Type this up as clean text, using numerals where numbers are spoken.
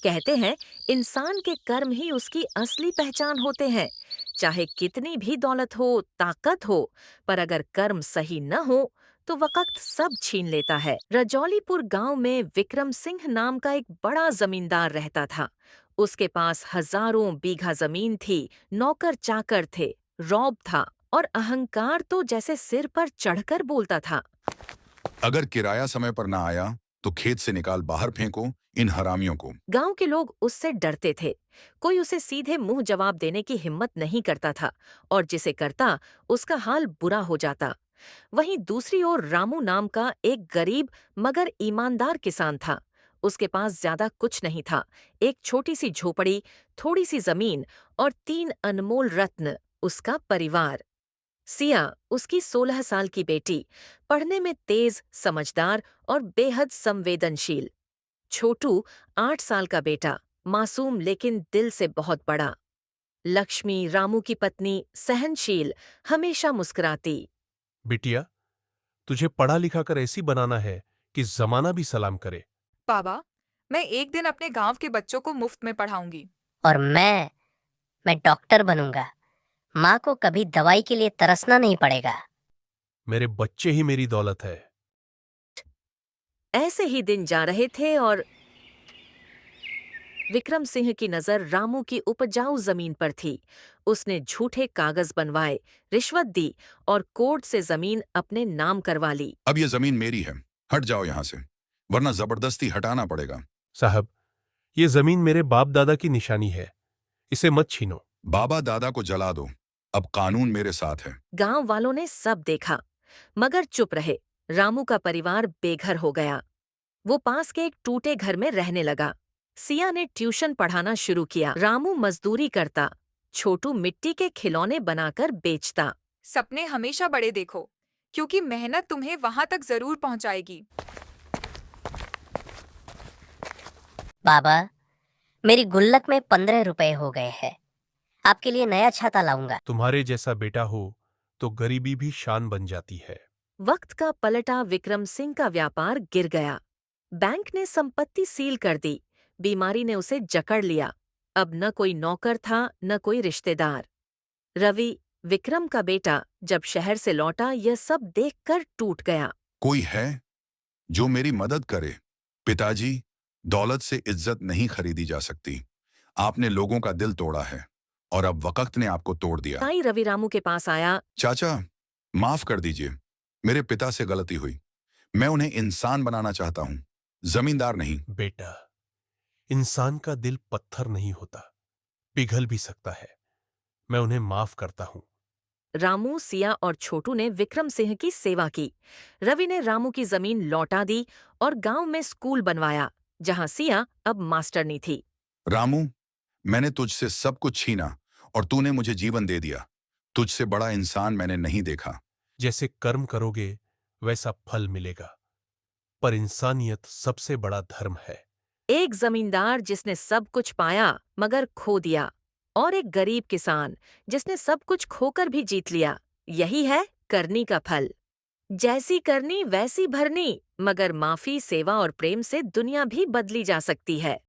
कहते हैं इंसान के कर्म ही उसकी असली पहचान होते हैं। चाहे कितनी भी दौलत हो, ताकत हो, पर अगर कर्म सही न हो तो वक्त सब छीन लेता है। रजौलीपुर गांव में विक्रम सिंह नाम का एक बड़ा जमींदार रहता था। उसके पास हजारों बीघा जमीन थी, नौकर चाकर थे, रौब था और अहंकार तो जैसे सिर पर चढ़कर बोलता था। अगर किराया समय पर ना आया तो खेत से निकाल बाहर फेंको इन हरामियों को। गांव के लोग उससे डरते थे। कोई उसे सीधे मुंह जवाब देने की हिम्मत नहीं करता था और जिसे करता उसका हाल बुरा हो जाता। वहीं दूसरी ओर रामू नाम का एक गरीब मगर ईमानदार किसान था। उसके पास ज्यादा कुछ नहीं था, एक छोटी सी झोपड़ी, थोड़ी सी जमीन और 3 अनमोल रत्न, उसका परिवार। सिया उसकी 16 साल की बेटी, पढ़ने में तेज, समझदार और बेहद संवेदनशील। छोटू 8 साल का बेटा, मासूम लेकिन दिल से बहुत बड़ा। लक्ष्मी रामू की पत्नी, सहनशील, हमेशा मुस्कुराती। बिटिया, तुझे पढ़ा लिखा कर ऐसी बनाना है कि जमाना भी सलाम करे। पापा, मैं एक दिन अपने गांव के बच्चों को मुफ्त में पढ़ाऊंगी। और मैं डॉक्टर बनूंगा। माँ को कभी दवाई के लिए तरसना नहीं पड़ेगा। मेरे बच्चे ही मेरी दौलत है। ऐसे ही दिन जा रहे थे और विक्रम सिंह की नजर रामू की उपजाऊ जमीन पर थी। उसने झूठे कागज बनवाए, रिश्वत दी और कोर्ट से जमीन अपने नाम करवा ली। अब ये जमीन मेरी है, हट जाओ यहाँ से, वरना जबरदस्ती हटाना पड़ेगा। साहब, ये जमीन मेरे बाप दादा की निशानी है, इसे मत छीनो। बाबा दादा को जला दो, अब कानून मेरे साथ है। गांव वालों ने सब देखा मगर चुप रहे। रामू का परिवार बेघर हो गया। वो पास के एक टूटे घर में रहने लगा। सिया ने ट्यूशन पढ़ाना शुरू किया। रामू मजदूरी करता, छोटू मिट्टी के खिलौने बनाकर बेचता। सपने हमेशा बड़े देखो, क्योंकि मेहनत तुम्हें वहां तक जरूर पहुंचाएगी। बाबा, मेरी गुल्लक में 15 रुपए हो गए हैं। आपके लिए नया छाता लाऊंगा। तुम्हारे जैसा बेटा हो तो गरीबी भी शान बन जाती है। वक्त का पलटा, विक्रम सिंह का व्यापार गिर गया। बैंक ने संपत्ति सील कर दी। बीमारी ने उसे जकड़ लिया। अब न कोई नौकर था, न कोई रिश्तेदार। रवि, विक्रम का बेटा, जब शहर से लौटा यह सब देखकर टूट गया। कोई है जो मेरी मदद करे? पिताजी, दौलत से इज्जत नहीं खरीदी जा सकती। आपने लोगों का दिल तोड़ा है और अब वक्त ने आपको तोड़ दिया। ताई रवि रामू के पास आया। चाचा, माफ कर दीजिए, मेरे पिता से गलती हुई। मैं उन्हें इंसान बनाना चाहता हूँ, जमींदार नहीं। बेटा, इंसान का दिल पत्थर नहीं होता, पिघल भी सकता है। मैं उन्हें माफ करता हूं। रामू, सिया और छोटू ने विक्रम सिंह की सेवा की। रवि ने रामू की जमीन लौटा दी और गांव में स्कूल बनवाया, जहां सिया अब मास्टरनी थी। रामू, मैंने तुझसे सब कुछ छीना और तूने मुझे जीवन दे दिया। तुझसे बड़ा इंसान मैंने नहीं देखा। जैसे कर्म करोगे वैसा फल मिलेगा, पर इंसानियत सबसे बड़ा धर्म है। एक जमींदार जिसने सब कुछ पाया मगर खो दिया, और एक गरीब किसान जिसने सब कुछ खोकर भी जीत लिया। यही है करनी का फल। जैसी करनी वैसी भरनी, मगर माफी, सेवा और प्रेम से दुनिया भी बदली जा सकती है।